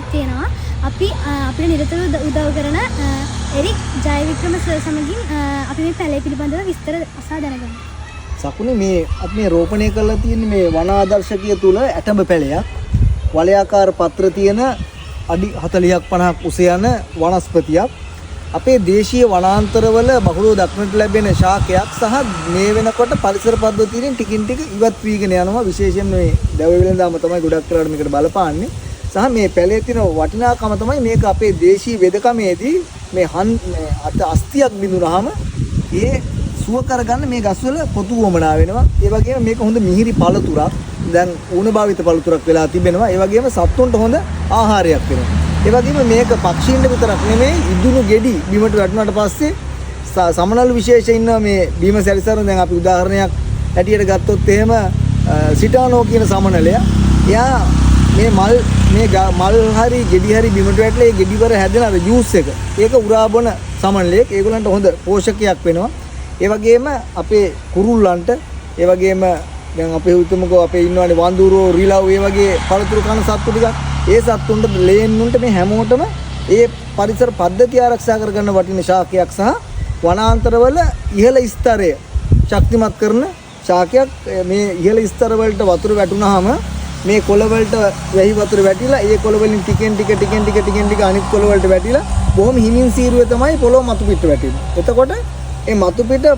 ප්‍රශ්නයක් තියෙනවා. අපි අපිට නිරතුරුව උදව් කරන එරික් ජයවික්‍රම සර් සමගින් අපි මේ පැලේ පිළිබඳව විස්තර අසා දැනගමු. සකුනේ මේ අපි මේ රෝපණය කරලා තියෙන මේ වන ආදර්ශකය තුල ඇටඹ පැලයක් වලයාකාර පත්‍ර තියෙන අඩි 40ක් 50ක් උස යන වනස්පතියක් අපේ දේශීය වනාන්තරවල බහුලව දක්නට ලැබෙන ශාකයක් සහ මේ වෙනකොට පරිසර පද්ධතියෙන් ටිකින් ටික ඉවත් වීගෙන යනවා. විශේෂයෙන් මේ දැව වෙලඳාම තමයි ගොඩක් කරලා මේකට බලපාන්නේ. සහ මේ පැලේ තියෙන වටිනාකම තමයි මේක අපේ දේශීය වෙදකමේදී මේ අස්තියක් බිඳුනහම ඒ සුව කරගන්න මේ ගස්වල පොතු වමනා වෙනවා. ඒ වගේම මේක හොඳ මිහිරි පළතුරක්. දැන් ඌණ භාවිත පළතුරක් වෙලා තිබෙනවා. ඒ වගේම සත්තුන්ට හොඳ ආහාරයක් වෙනවා. ඒ වගේම මේක පක්ෂීන්ට විතරක් නෙමෙයි ඉදුණු ගෙඩි බිමට වැටුණාට පස්සේ සමනළු විශේෂ ඉන්නවා මේ බීම සැරිසරන. දැන් අපි උදාහරණයක් හැටියට ගත්තොත් එහෙම සිටානෝ කියන සමනලයා එයා මේ මල් හරි ගෙඩි හරි බිමට වැටලා ඒ ගෙඩි වල හැදෙන අර ජූස් එක ඒක උරා බොන සමනලයක්. ඒගොල්ලන්ට හොඳ පෝෂකයක් වෙනවා. ඒ වගේම අපේ කුරුල්ලන්ට ඒ වගේම දැන් අපේ හිතමුකෝ අපේ ඉන්නවනේ වඳුරෝ රිලව් ඒ වගේ පළතුරු කන සත්තු ටිකක් ඒ සත්තුන්ට ලේන්නුන්ට මේ හැමෝටම ඒ පරිසර පද්ධතිය ආරක්ෂා කරගන්න වටින ශාකයක් සහ වනාන්තරවල ඉහළ ස්තරය ශක්තිමත් කරන ශාකයක්. මේ ඉහළ ස්තර වලට වතුර වැටුනහම මේ කොළ වලට වැහි වතුර වැටිලා ඒ කොළ වලින් ටිකෙන් ටික අනිත් කොළ වලට වැටිලා බොහොම හිමින් සීරුවේ තමයි පොළොව මතු පිට වැටෙන්නේ. එතකොට ඒ මතු පිට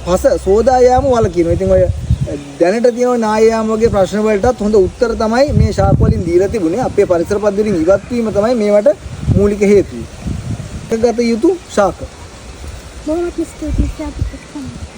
පස සෝදා යාම වලකිනවා. ඉතින් ඔය දැනට තියෙන නාය යාම වගේ ප්‍රශ්න වලටත් හොඳ උත්තර තමයි මේ ශාක වලින් දීලා තිබුණේ. අපේ පරිසර පද්ධතියෙන් ඉවත් වීම තමයි මේවට මූලික හේතුව. ඒකගත යුතු ශාක. බොහොමත් ස්තුතියි.